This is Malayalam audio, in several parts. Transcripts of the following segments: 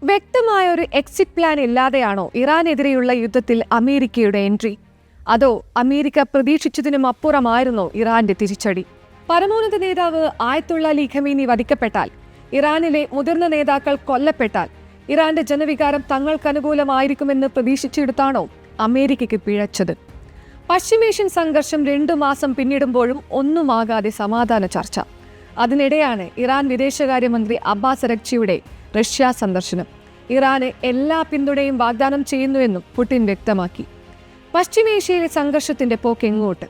വ്യക്തമായ ഒരു എക്സിറ്റ് പ്ലാൻ ഇല്ലാതെയാണോ ഇറാനെതിരെയുള്ള യുദ്ധത്തിൽ അമേരിക്കയുടെ എൻട്രി? അതോ അമേരിക്ക പ്രതീക്ഷിച്ചതിനും അപ്പുറമായിരുന്നോ ഇറാന്റെ തിരിച്ചടി? പരമോന്നത നേതാവ് ആയത്തുള്ള അലി ഖമീനി വധിക്കപ്പെട്ടാൽ, ഇറാനിലെ മുതിർന്ന നേതാക്കൾ കൊല്ലപ്പെട്ടാൽ ഇറാന്റെ ജനവികാരം തങ്ങൾക്കനുകൂലമായിരിക്കുമെന്ന് പ്രതീക്ഷിച്ചെടുത്താണോ അമേരിക്കയ്ക്ക് പിഴച്ചത്? പശ്ചിമേഷ്യൻ സംഘർഷം 2 മാസം പിന്നിടുമ്പോഴും ഒന്നുമാകാതെ സമാധാന ചർച്ച. അതിനിടെയാണ് ഇറാൻ വിദേശകാര്യമന്ത്രി അബ്ബാസ് അരഗ്ചിയുടെ റഷ്യ സന്ദർശനം. ഇറാന് എല്ലാ പിന്തുണയും വാഗ്ദാനം ചെയ്യുന്നുവെന്നും പുടിൻ വ്യക്തമാക്കി. പശ്ചിമേഷ്യയിലെ സംഘർഷത്തിന്റെ പോക്കെങ്ങോട്ട്?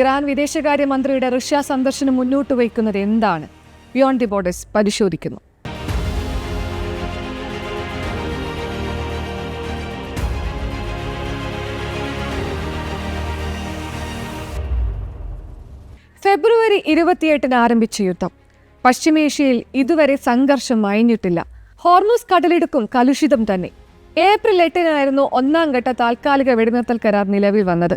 ഇറാൻ വിദേശകാര്യമന്ത്രിയുടെ റഷ്യ സന്ദർശനം മുന്നോട്ട് വയ്ക്കുന്നത് എന്താണ്? ബിയോണ്ട് ദി ബോർഡേഴ്സ് പരിശോധിക്കുന്നു. ഫെബ്രുവരി 28 ആരംഭിച്ച യുദ്ധം. പശ്ചിമേഷ്യയിൽ ഇതുവരെ സംഘർഷം അയഞ്ഞിട്ടില്ല. ഹോർമുസ് കടലിടുക്കും കലുഷിതം തന്നെ. ഏപ്രിൽ 8 ഒന്നാം ഘട്ട താൽക്കാലിക വെടിനിർത്തൽ കരാർ നിലവിൽ വന്നത്.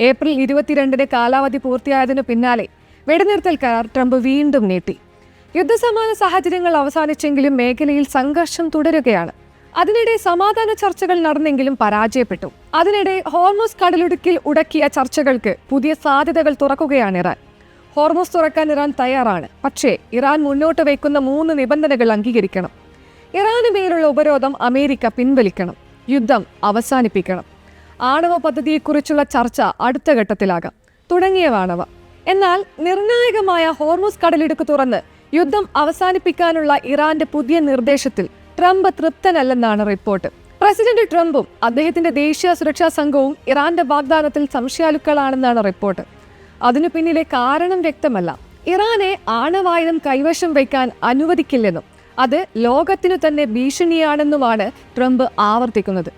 ഏപ്രിൽ 22 കാലാവധി പൂർത്തിയായതിനു പിന്നാലെ വെടിനിർത്തൽ കരാർ ട്രംപ് വീണ്ടും നീട്ടി. യുദ്ധസമാന സാഹചര്യങ്ങൾ അവസാനിച്ചെങ്കിലും മേഖലയിൽ സംഘർഷം തുടരുകയാണ്. അതിനിടെ സമാധാന ചർച്ചകൾ നടന്നെങ്കിലും പരാജയപ്പെട്ടു. അതിനിടെ ഹോർമുസ് കടലിടുക്കിൽ ഉടക്കിയ ചർച്ചകൾക്ക് പുതിയ സാധ്യതകൾ തുറക്കുകയാണ് ഇറാൻ. ഹോർമുസ് തുറക്കാൻ ഇറാൻ തയ്യാറാണ്. പക്ഷേ ഇറാൻ മുന്നോട്ട് വയ്ക്കുന്ന 3 നിബന്ധനകൾ അംഗീകരിക്കണം. ഇറാന് മേലുള്ള ഉപരോധം അമേരിക്ക പിൻവലിക്കണം, യുദ്ധം അവസാനിപ്പിക്കണം, ആണവ പദ്ധതിയെക്കുറിച്ചുള്ള ചർച്ച അടുത്ത ഘട്ടത്തിലാകാം തുടങ്ങിയവാണവ. എന്നാൽ നിർണായകമായ ഹോർമുസ് കടലിടുക്ക് തുറന്ന് യുദ്ധം അവസാനിപ്പിക്കാനുള്ള ഇറാന്റെ പുതിയ നിർദ്ദേശത്തിൽ ട്രംപ് തൃപ്തനല്ലെന്നാണ് റിപ്പോർട്ട്. പ്രസിഡന്റ് ട്രംപും അദ്ദേഹത്തിന്റെ ദേശീയ സുരക്ഷാ സംഘവും ഇറാന്റെ വാഗ്ദാനത്തിൽ സംശയാലുക്കളാണെന്നാണ് റിപ്പോർട്ട്. അതിനു പിന്നിലെ കാരണം വ്യക്തമല്ല. ഇറാനെ ആണവായുധം കൈവശം വയ്ക്കാൻ അനുവദിക്കില്ലെന്നും അത് ലോകത്തിനു തന്നെ ഭീഷണിയാണെന്നുമാണ് ട്രംപ് ആവർത്തിക്കുന്നത്.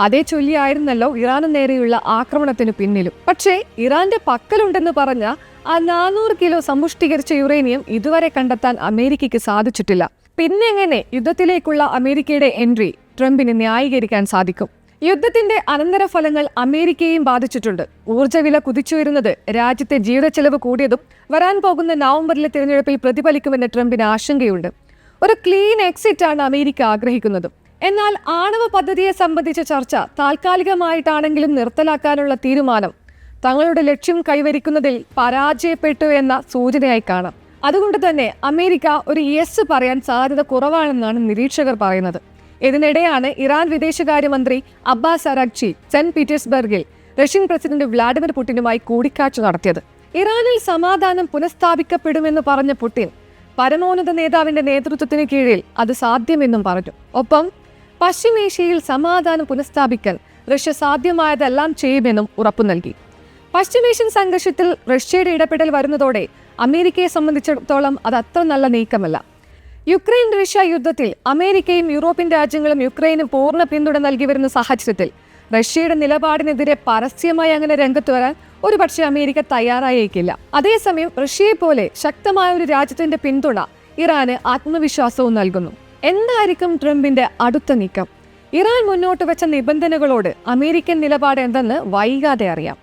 അതേ ചൊല്ലിയായിരുന്നല്ലോ ഇറാന് നേരെയുള്ള ആക്രമണത്തിനു പിന്നിലും. പക്ഷേ ഇറാന്റെ പക്കലുണ്ടെന്ന് പറഞ്ഞ ആ 400 കിലോ സമ്പുഷ്ടീകരിച്ച യുറേനിയം ഇതുവരെ കണ്ടെത്താൻ അമേരിക്കയ്ക്ക് സാധിച്ചിട്ടില്ല. പിന്നെങ്ങനെ യുദ്ധത്തിലേക്കുള്ള അമേരിക്കയുടെ എൻട്രി ട്രംപിന് ന്യായീകരിക്കാൻ സാധിക്കും? യുദ്ധത്തിന്റെ അനന്തരഫലങ്ങൾ അമേരിക്കയെയും ബാധിച്ചിട്ടുണ്ട്. ഊർജ്ജവില കുതിച്ചുയരുന്നത് രാജ്യത്തെ ജീവിത ചെലവ് കൂടിയതും വരാൻ പോകുന്ന നവംബറിലെ തിരഞ്ഞെടുപ്പിൽ പ്രതിഫലിക്കുമെന്ന് ട്രംപിന് ആശങ്കയുണ്ട്. ഒരു ക്ലീൻ എക്സിറ്റ് ആണ് അമേരിക്ക ആഗ്രഹിക്കുന്നത്. എന്നാൽ ആണവ പദ്ധതിയെ സംബന്ധിച്ച ചർച്ച താൽക്കാലികമായിട്ടാണെങ്കിലും നിർത്തലാക്കാനുള്ള തീരുമാനം തങ്ങളുടെ ലക്ഷ്യം കൈവരിക്കുന്നതിൽ പരാജയപ്പെട്ടു എന്ന സൂചനയായി കാണാം. അതുകൊണ്ട് തന്നെ അമേരിക്ക ഒരു യെസ് പറയാൻ സാധ്യത കുറവാണെന്നാണ് നിരീക്ഷകർ പറയുന്നത്. ഇതിനിടെയാണ് ഇറാൻ വിദേശകാര്യമന്ത്രി അബ്ബാസ് അരഗ്ചി സെന്റ് പീറ്റേഴ്സ്ബർഗിൽ റഷ്യൻ പ്രസിഡന്റ് വ്ളാഡിമിർ പുടിനുമായി കൂടിക്കാഴ്ച നടത്തിയത്. ഇറാനിൽ സമാധാനം പുനഃസ്ഥാപിക്കപ്പെടുമെന്ന് പറഞ്ഞ പുടിൻ പരമോന്നത നേതാവിന്റെ നേതൃത്വത്തിന് കീഴിൽ അത് സാധ്യമെന്നും പറഞ്ഞു. ഒപ്പം പശ്ചിമേഷ്യയിൽ സമാധാനം പുനഃസ്ഥാപിക്കാൻ റഷ്യ സാധ്യമായതെല്ലാം ചെയ്യുമെന്നും ഉറപ്പു നൽകി. പശ്ചിമേഷ്യൻ സംഘർഷത്തിൽ റഷ്യയുടെ ഇടപെടൽ വരുന്നതോടെ അമേരിക്കയെ സംബന്ധിച്ചിടത്തോളം അത് അത്ര നല്ല നീക്കമല്ല. യുക്രൈൻ റഷ്യ യുദ്ധത്തിൽ അമേരിക്കയും യൂറോപ്യൻ രാജ്യങ്ങളും യുക്രൈന് പൂർണ്ണ പിന്തുണ നൽകി വരുന്ന സാഹചര്യത്തിൽ റഷ്യയുടെ നിലപാടിനെതിരെ പരസ്യമായി അങ്ങനെ രംഗത്ത് വരാൻ ഒരുപക്ഷെ അമേരിക്ക തയ്യാറായേക്കില്ല. അതേസമയം റഷ്യയെ പോലെ ശക്തമായ ഒരു രാജ്യത്തിന്റെ പിന്തുണ ഇറാന് ആത്മവിശ്വാസവും നൽകുന്നു. എന്തായിരിക്കും ട്രംപിന്റെ അടുത്ത നീക്കം? ഇറാൻ മുന്നോട്ട് വെച്ച നിബന്ധനകളോട് അമേരിക്കൻ നിലപാട് എന്തെന്ന് വൈകാതെ അറിയാം.